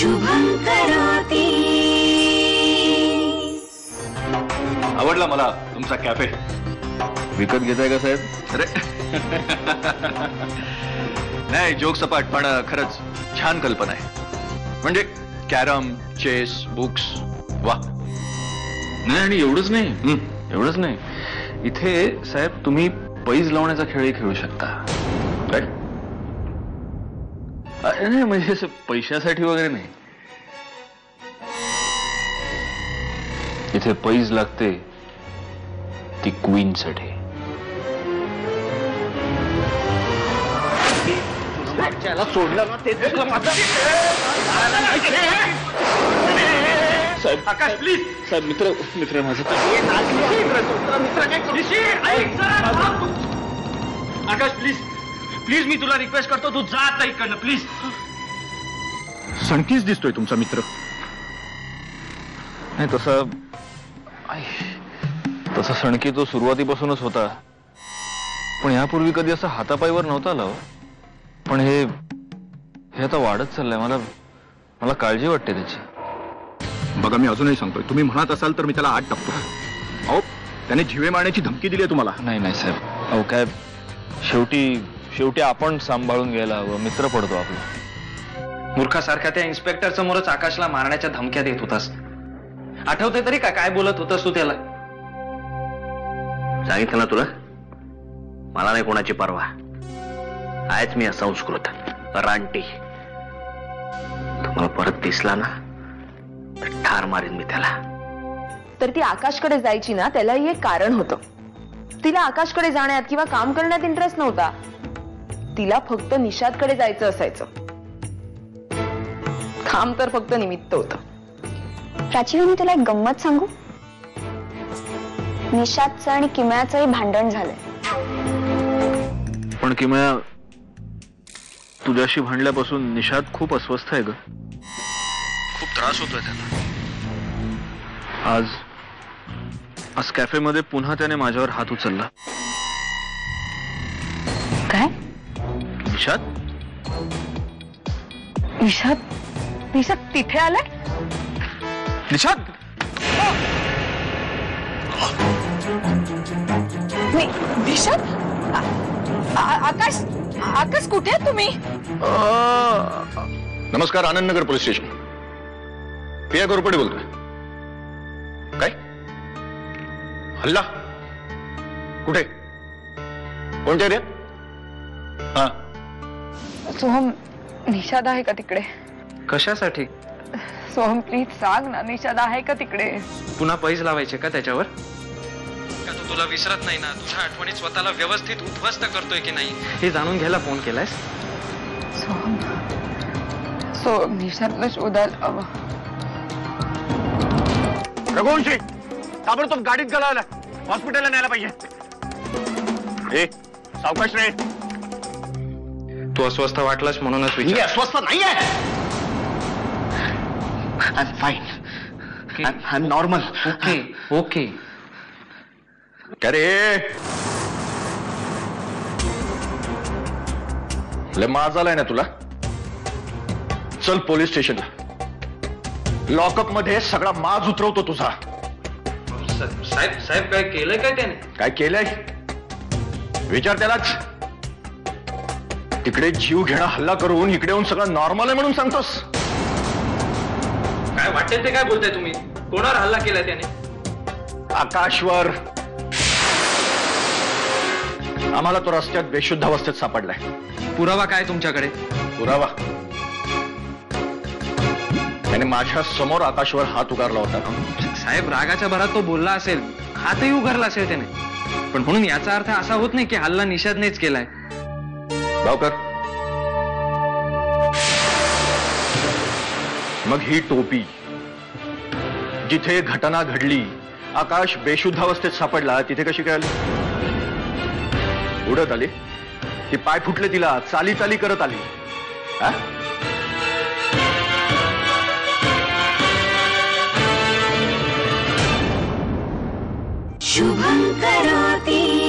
शुभं करोति। आवडला मला तुमचा कॅफे. विकत घेताय का साहेब? अरे नाही, जोक सपाट, पण खरंच छान कल्पना आहे. म्हणजे कॅरम, चेस, बुक्स, वा. नाही, आणि एवढंच नाही, इथे साहेब तुम्ही पैज लावण्याचा खेळही खेळू शकता. काय? नाही, म्हणजे असं पैशासाठी वगैरे नाही. इथे पैज लागते ती क्वीन साठी. सोडलं ना ते साहेब, आकाश प्लीज. साहेब, मित्र माझा. आकाश प्लीज प्लीज, मी तुला रिक्वेस्ट करतो, तू जा आता इकडनं प्लीज. सणकीच दिसतोय तुमचा मित्र. नाही, तसा सणकी तो सुरुवातीपासूनच होता, पण यापूर्वी कधी असं हातापायवर नव्हता आला. पण हे आता वाढत चाललंय. मला काळजी वाटते त्याची. बघा, मी अजूनही सांगतोय, तुम्ही म्हणत असाल तर मी त्याला आत टाकतो. अहो, त्याने जीवे मारण्याची धमकी दिली आहे तुम्हाला. नाही साहेब, अहो काय, शेवटी आपण सांभाळून घ्यायला हवं. मित्र पडतो आपला. मूर्खासारख्या त्या इन्स्पेक्टर समोरच आकाशला मारण्याच्या धमक्या देत होतास. आठवतंय तरी काय बोलत होतास तू त्याला? सांगितलं ना तुला, मला नाही कोणाची परवा. आहेच मी असंस्कृत रानटी. तुम्हाला परत दिसला ना तर ठार मारीन मी त्याला. तर ती आकाशकडे जायची ना, त्यालाही एक कारण होतं. तिला आकाशकडे जाण्यात किंवा काम करण्यात इंटरेस्ट नव्हता. तिला फक्त निषादकडे जायचं असायचं. काम तर फक्त निमित्त होतं. प्राची, मी तुला एक गंमत सांगू. निषादचं आणि किमयाचंही भांडण झालंय. पण किमया, तुझ्याशी भांडल्यापासून निषाद खूप अस्वस्थ आहे ग. खूप त्रास होतोय त्याला. आज कॅफेमध्ये पुन्हा त्याने माझ्यावर हात उचलला. काय? निषाद तिथे आलाय? निषाद, निषाद, आकाश कुठे आहे तुम्ही? नमस्कार, आनंदनगर पोलीस स्टेशन. पिया गोरपडे बोलतोय. काय हल्ला? कुठे? कोणत्या एरियात? हा, सोहम, निषाद आहे का तिकडे? कशासाठी? सोहम, प्लीज सांग ना, निषाद आहे का तिकडे? पुन्हा पैज लावायचे का त्याच्यावर? का तो तुला विसरत नाही ना? तुझ्या आठवणीत स्वतःला व्यवस्थित उद्ध्वस्त करतोय की नाही हे जाणून घ्यायला फोन केलायस? सोहम, निषादला शोधायला हवं. रघुवंशी, ताबडतोब गाडीत घालायला, हॉस्पिटलला न्यायला पाहिजे. ए, सावकाश रे. तू अस्वस्थ वाटलास म्हणूनच मी विचार. अस्वस्थ नाहीये. I am fine. I am normal. Okay. काय रे, लय माज झालाय ना तुला? चल पोलीस स्टेशनला. लॉकअप मध्ये सगळा माज उतरवतो तुझा. साहेब काय केलंय काय त्याने? काय केलंय विचार त्यालाच. तिकडे जीव घेणं हल्ला करून इकडे येऊन सगळं नॉर्मल आहे म्हणून सांगतोस? काय वाटेल ते काय बोलताय तुम्ही? कोणावर हल्ला केलाय त्याने? आकाशवर. आम्हाला तो रस्त्यात बेशुद्ध अवस्थेत सापडलाय. पुरावा काय तुमच्याकडे? पुरावा? त्याने माझ्या समोर आकाशवर हात उगारला होता. साहेब, रागाच्या भरात तो बोलला असेल, हातही उगारला असेल त्याने, पण म्हणून याचा अर्थ असा होत नाही की हल्ला निषादनेच केलाय. गावकर, मग ही टोपी जिथे घटना घडली, आकाश बेशुद्ध अवस्थेत सापडला, तिथे कशी काय आली? उडत आली? ती पाय फुटले तिला, चाली चाली करत आली. हा? शुभं करोति।